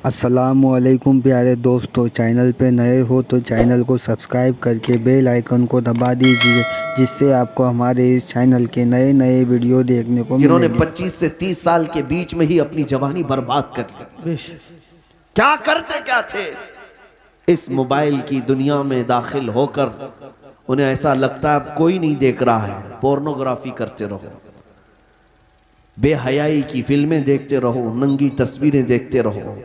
अस्सलामुअलैकुम प्यारे दोस्तों, चैनल पे नए हो तो चैनल को सब्सक्राइब करके बेल आइकन को दबा दीजिए, जिससे आपको हमारे इस चैनल के नए नए वीडियो देखने को जिन्होंने मिलेंगे। 25 से 30 साल के बीच में ही अपनी जवानी बर्बाद कर ली। क्या करते क्या थे? इस मोबाइल की दुनिया में दाखिल होकर उन्हें ऐसा लगता है अब कोई नहीं देख रहा है, पोर्नोग्राफी करते रहो, बेहयाई की फिल्में देखते रहो, नंगी तस्वीरें देखते रहो।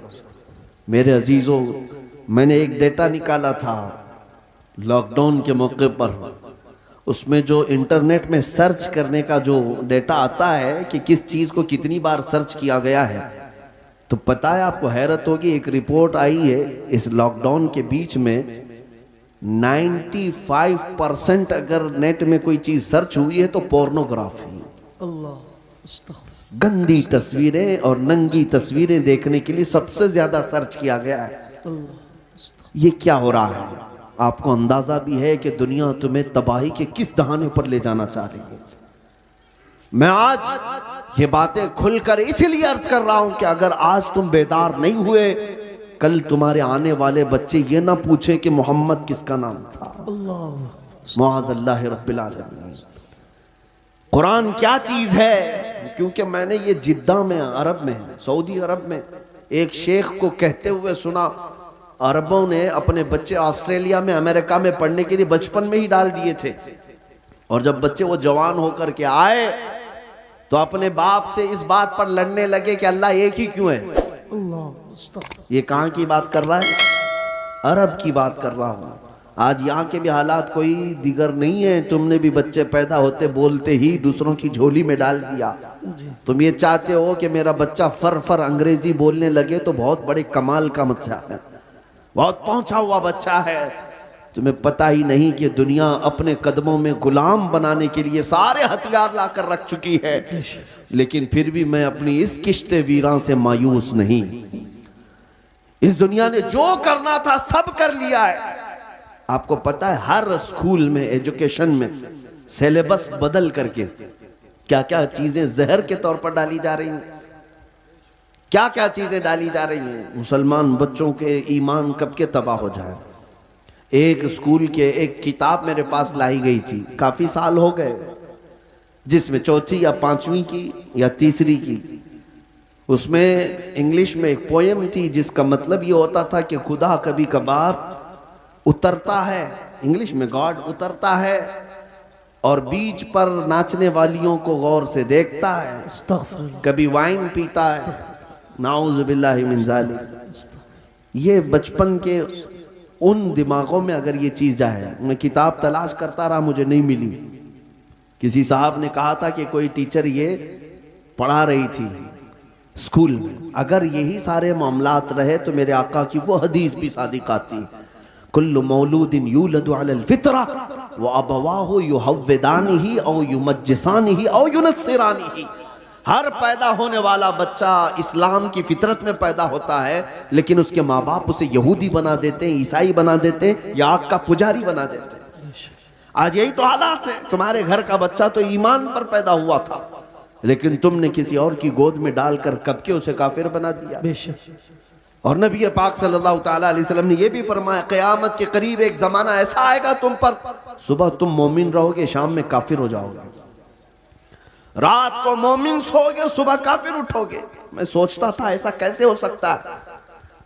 मेरे अजीजों, मैंने एक डेटा निकाला था लॉकडाउन के मौके पर। उसमें जो इंटरनेट में सर्च करने का जो डेटा आता है कि किस चीज को कितनी बार सर्च किया गया है, तो पता है आपको, हैरत होगी, एक रिपोर्ट आई है इस लॉकडाउन के बीच में 95% अगर नेट में कोई चीज सर्च हुई है तो पोर्नोग्राफी, गंदी तस्वीरें और नंगी तस्वीरें देखने के लिए सबसे ज्यादा सर्च किया गया है। ये क्या हो रहा है? आपको अंदाजा भी है कि दुनिया तुम्हें तबाही के किस दहाने पर ले जाना चाह रही है। मैं आज ये बातें खुलकर इसीलिए अर्ज कर रहा हूं कि अगर आज तुम बेदार नहीं हुए, कल तुम्हारे आने वाले बच्चे ये ना पूछे कि मोहम्मद किसका नाम था। मुआज़ल्लाह रब्बिल आलमीन। कुरान क्या चीज है? क्योंकि मैंने ये जिद्दा में, अरब में, सऊदी अरब में एक शेख को कहते हुए सुना, अरबों ने अपने बच्चे ऑस्ट्रेलिया में, अमेरिका में पढ़ने के लिए बचपन में ही डाल दिए थे, और जब बच्चे वो जवान होकर के आए तो अपने बाप से इस बात पर लड़ने लगे कि अल्लाह एक ही क्यों है। ये कहां की बात कर रहा है? अरब की बात कर रहा हूं। आज यहाँ के भी हालात कोई दिगर नहीं है। तुमने भी बच्चे पैदा होते बोलते ही दूसरों की झोली में डाल दिया। तुम ये चाहते हो कि मेरा बच्चा फर फर अंग्रेजी बोलने लगे तो बहुत बड़े कमाल का बच्चा है, बहुत पहुंचा हुआ बच्चा है। तुम्हें पता ही नहीं कि दुनिया अपने कदमों में गुलाम बनाने के लिए सारे हथियार लाकर रख चुकी है। लेकिन फिर भी मैं अपनी इस किश्ते वीरान से मायूस नहीं। इस दुनिया ने जो करना था सब कर लिया है। आपको पता है हर स्कूल में, एजुकेशन में सिलेबस बदल करके क्या क्या चीजें जहर के तौर पर डाली जा रही हैं, क्या क्या चीजें डाली जा रही हैं। मुसलमान बच्चों के ईमान कब के तबाह हो जाए। एक स्कूल के एक किताब मेरे पास लाई गई थी, काफी साल हो गए, जिसमें चौथी या पांचवी की या तीसरी की, उसमें इंग्लिश में एक पोयम थी जिसका मतलब ये होता था कि खुदा कभी कभार उतरता है, इंग्लिश में गॉड उतरता है और बीच पर नाचने वालियों को गौर से देखता है, कभी वाइन पीता है। नाउज़ु बिल्लाहि मिन ज़ालिक। ये बचपन के उन दिमागों में अगर ये चीज जाए। मैं किताब तलाश करता रहा, मुझे नहीं मिली। किसी साहब ने कहा था कि कोई टीचर ये पढ़ा रही थी स्कूल में। अगर यही सारे मामलात रहे तो मेरे आका की वो हदीस भी सादिक आती, कुल्लु मौलूदिन यूलदु अलल फितरा व अबवाहु युहव्विदानिही औ युमज्जिसानिही औ युनस्सिरानिही। हर पैदा होने वाला बच्चा इस्लाम की फितरत में पैदा होता है, लेकिन उसके माँ बाप उसे यहूदी बना देते हैं, ईसाई बना देते हैं, या आग का पुजारी बना देते हैं। आज यही तो हालात है। तुम्हारे घर का बच्चा तो ईमान पर पैदा हुआ था, लेकिन तुमने किसी और की गोद में डालकर कब के उसे काफिर बना दिया। और नबी पाक सल्लल्लाहु ताला अलैहि वसल्लम ने यह भी फरमाया, क़यामत के करीब एक जमाना ऐसा आएगा तुम पर, सुबह तुम मोमिन रहोगे, शाम में काफिर हो जाओगे। रात को मोमिन सोओगे, सुबह काफिर उठोगे। मैं सोचता था ऐसा कैसे हो सकता है।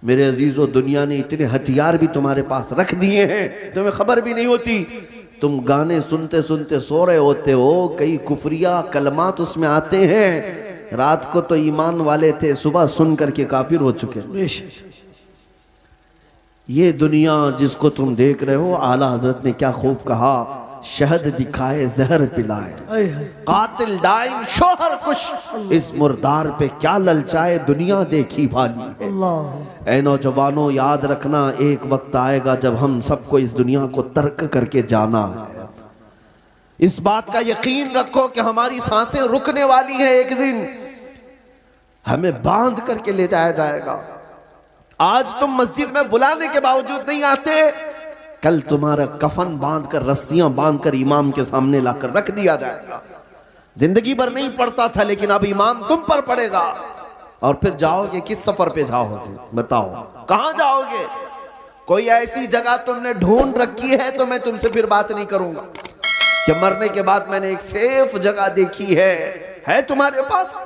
मेरे अजीजों, दुनिया ने इतने हथियार भी तुम्हारे पास रख दिए हैं, तुम्हें खबर भी नहीं होती। तुम गाने सुनते सुनते सो रहे होते हो, कई कुफरिया कलमात उसमें आते हैं। रात को तो ईमान वाले थे, सुबह सुन करके काफिर हो चुके। ये दुनिया जिसको तुम देख रहे हो, आला हजरत ने क्या खूब कहा, शहद दिखाए जहर पिलाए, कातिल डाइन शोहर कुश, इस मुर्दार पे क्या ललचाए, दुनिया देखी भाली है। ऐ नौजवानों, याद रखना एक वक्त आएगा जब हम सबको इस दुनिया को तर्क करके जाना है। इस बात का यकीन रखो कि हमारी सांसें रुकने वाली हैं। एक दिन हमें बांध करके ले जाया जाएगा। आज तुम मस्जिद में बुलाने के बावजूद नहीं आते, कल तुम्हारा कफन बांध कर, रस्सियां बांध कर इमाम के सामने लाकर रख दिया जाएगा। जिंदगी भर नहीं पड़ता था, लेकिन अब इमाम तुम पर पड़ेगा। और फिर जाओगे, किस सफर पे जाओगे बताओ, कहां जाओगे? कोई ऐसी जगह तुमने ढूंढ रखी है तो मैं तुमसे फिर बात नहीं करूंगा कि मरने के बाद मैंने एक सेफ जगह देखी है तुम्हारे पास?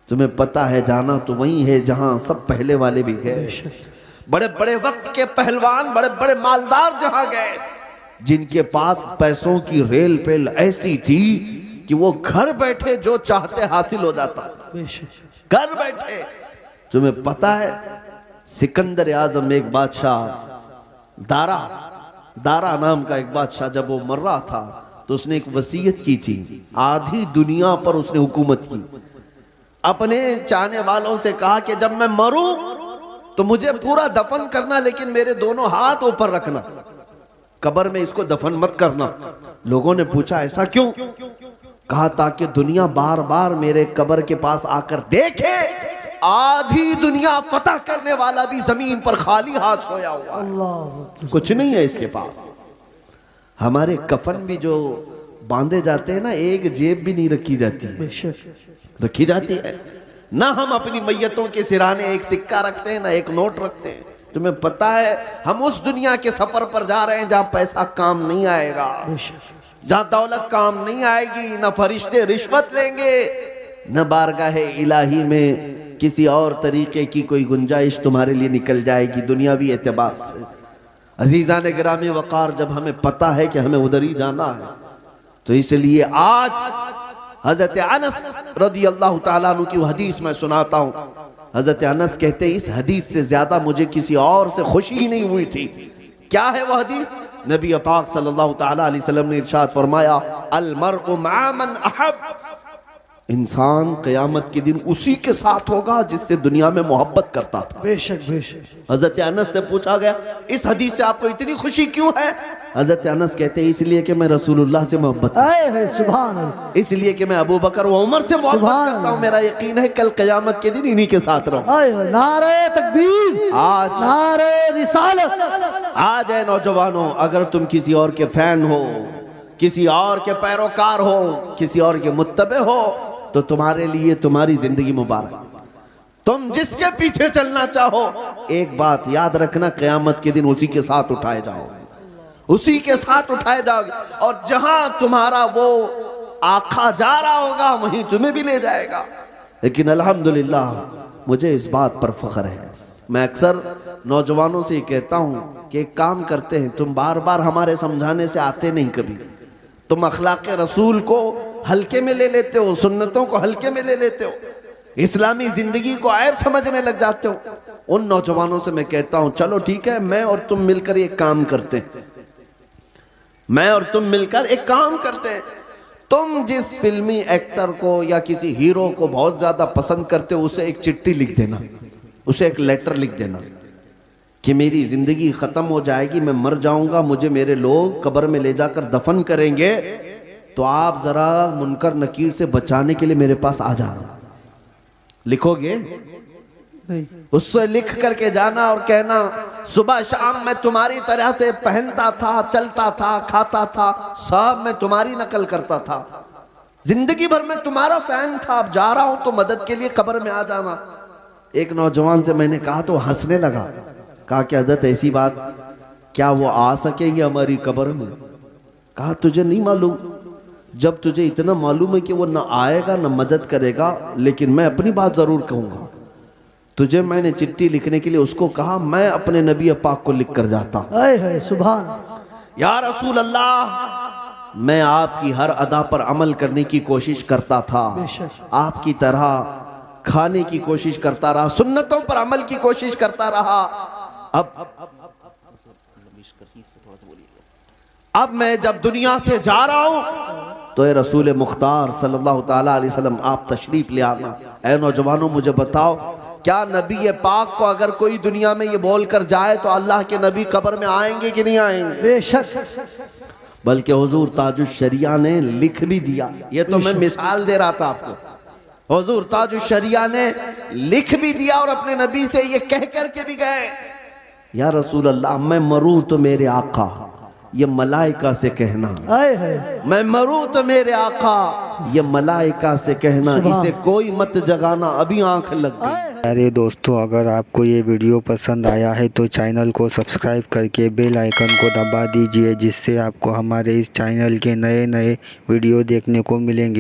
तुम्हें पता है जाना तो वही है जहां सब पहले वाले भी गए, बड़े बड़े वक्त के पहलवान, बड़े बड़े मालदार जहां गए, जिनके पास पैसों की रेल पेल ऐसी थी कि वो घर बैठे जो चाहते हासिल हो जाता, घर बैठे। तुम्हें पता है सिकंदर आजम एक बादशाह, दारा नाम का एक बादशाह, जब वो मर रहा था तो उसने एक वसीयत की थी, आधी दुनिया पर उसने हुकूमत की। अपने चाहने वालों से कहा कि जब मैं मरूं तो मुझे पूरा दफन करना, लेकिन मेरे दोनों हाथ ऊपर रखना, कब्र में इसको दफन मत करना। लोगों ने पूछा ऐसा क्यों? कहा ताकि दुनिया बार बार मेरे कब्र के पास आकर देखे आधी दुनिया फतह करने वाला भी जमीन पर खाली हाथ सोया हुआ है, कुछ नहीं है इसके पास। हमारे कफन भी जो बांधे जाते हैं ना, एक जेब भी नहीं रखी जाती है, रखी जाती है ना। हम अपनी मैयतों के सिराने एक सिक्का रखते हैं ना एक नोट रखते हैं। तुम्हें पता है हम उस दुनिया के सफर पर जा रहे हैं जहां पैसा काम नहीं आएगा, जहां दौलत काम नहीं आएगी, न फरिश्ते रिश्वत लेंगे, न बारगाहे इलाही में किसी और तरीके की कोई गुंजाइश तुम्हारे लिए निकल जाएगी दुनियावी एतबार से। अजीज़ान गिरामी वक़ार, जब हमें पता है कि हमें उधर ही जाना है तो इसलिए आज हजरत अनस रदी अल्लाह ताला अन्हु की हदीस मैं सुनाता हूँ। हजरत अनस कहते हैं इस हदीस से ज्यादा मुझे किसी और से खुशी ही नहीं हुई थी। क्या है वो हदीस? नबी पाक सल्लल्लाहु ताला अलैहि वसल्लम ने इरशाद फरमाया, अल मर्उ मअ मन अहब, इंसान क़यामत के दिन उसी के साथ होगा जिससे दुनिया में मोहब्बत करता था। बेशक बेशक। हजरत अनस से पूछा गया इस हदीस से आपको इतनी खुशी क्यों है? हजरत अनस कहते हैं इसलिए कि मैं रसूलुल्लाह से मोहब्बत, सुभान अल्लाह, इसलिए कि मैं अबू बकर व उमर से मोहब्बत करता हूँ, मेरा यकीन है कल क़यामत के दिन इन्हीं के साथ रहूं। नारे तकबीर, आज नारे रिसालत। आज है नौजवानों, अगर तुम किसी और के फैन हो, किसी और के पैरोकार हो, किसी और के मुत्तबे हो, तो तुम्हारे लिए तुम्हारी जिंदगी मुबारक। तुम जिसके पीछे चलना चाहो, एक बात याद रखना, क़यामत के दिन उसी के साथ उठाए जाओगे, उसी के साथ उठाए जाओगे, और जहां तुम्हारा वो आका जा रहा होगा वहीं तुम्हें भी ले जाएगा। लेकिन अल्हम्दुलिल्लाह मुझे इस बात पर फख्र है। मैं अक्सर नौजवानों से कहता हूं कि एक काम करते हैं, तुम बार बार हमारे समझाने से आते नहीं, कभी तुम अखलाक रसूल को हल्के में ले लेते हो, सुन्नतों को हल्के में ले लेते हो, इस्लामी जिंदगी को ऐब समझने लग जाते हो। उन नौजवानों से मैं कहता हूं चलो ठीक है, मैं और तुम मिलकर एक काम करते हैं, मैं और तुम मिलकर एक काम करते हैं। तुम जिस फिल्मी एक्टर को या किसी हीरो को बहुत ज्यादा पसंद करते हो, उसे एक चिट्ठी लिख देना, उसे एक लेटर लिख देना कि मेरी जिंदगी खत्म हो जाएगी, मैं मर जाऊंगा, मुझे मेरे लोग कब्र में ले जाकर दफन करेंगे, तो आप जरा मुनकर नकीर से बचाने के लिए मेरे पास आ जाना। लिखोगे? नहीं। उससे लिख करके जाना और कहना सुबह शाम मैं तुम्हारी तरह से पहनता था, चलता था, खाता था, सब मैं तुम्हारी नकल करता था, जिंदगी भर में तुम्हारा फैन था, अब जा रहा हूं तो मदद के लिए कब्र में आ जाना। एक नौजवान से मैंने कहा तो हंसने लगा, कहा कि हज़रत ऐसी बात, क्या वो आ सकेंगे हमारी कब्र में? कहा तुझे नहीं मालूम, जब तुझे इतना मालूम है कि वो न आएगा न मदद करेगा, लेकिन मैं अपनी बात जरूर कहूंगा। तुझे मैंने चिट्ठी लिखने के लिए उसको कहा, मैं अपने नबी पाक को लिख कर जाता। सुभान। या रसूल अल्लाह, मैं आपकी हर अदा पर अमल करने की कोशिश करता था, आपकी तरह खाने की कोशिश करता रहा, सुन्नतों पर अमल की कोशिश करता रहा। अब मैं जब दुनिया से जा रहा हूं तो ए रसूल मुख्तार सल्लल्लाहु ताला अलैहि वसल्लम आप तशरीफ ले आना। ऐ नौजवानों मुझे बताओ, क्या नबी पाक को अगर कोई दुनिया में ये बोल कर जाए तो अल्लाह के नबी कब्र में आएंगे कि नहीं आएंगे? बेशक। बल्कि हुजूर ताजुश शरिया ने लिख भी दिया, ये तो मैं मिसाल दे रहा था आपको। हुजूर ताजुश शरिया ने लिख भी दिया और अपने नबी से ये कह कर के भी गए, या रसूल अल्लाह मैं मरूं तो मेरे आका, ये मलाइका से कहना, आए है मैं मरूं तो मेरे आका, ये मलाइका से कहना, इसे कोई मत जगाना, अभी आंख लग गई। अरे दोस्तों, अगर आपको ये वीडियो पसंद आया है तो चैनल को सब्सक्राइब करके बेल आइकन को दबा दीजिए, जिससे आपको हमारे इस चैनल के नए नए वीडियो देखने को मिलेंगे।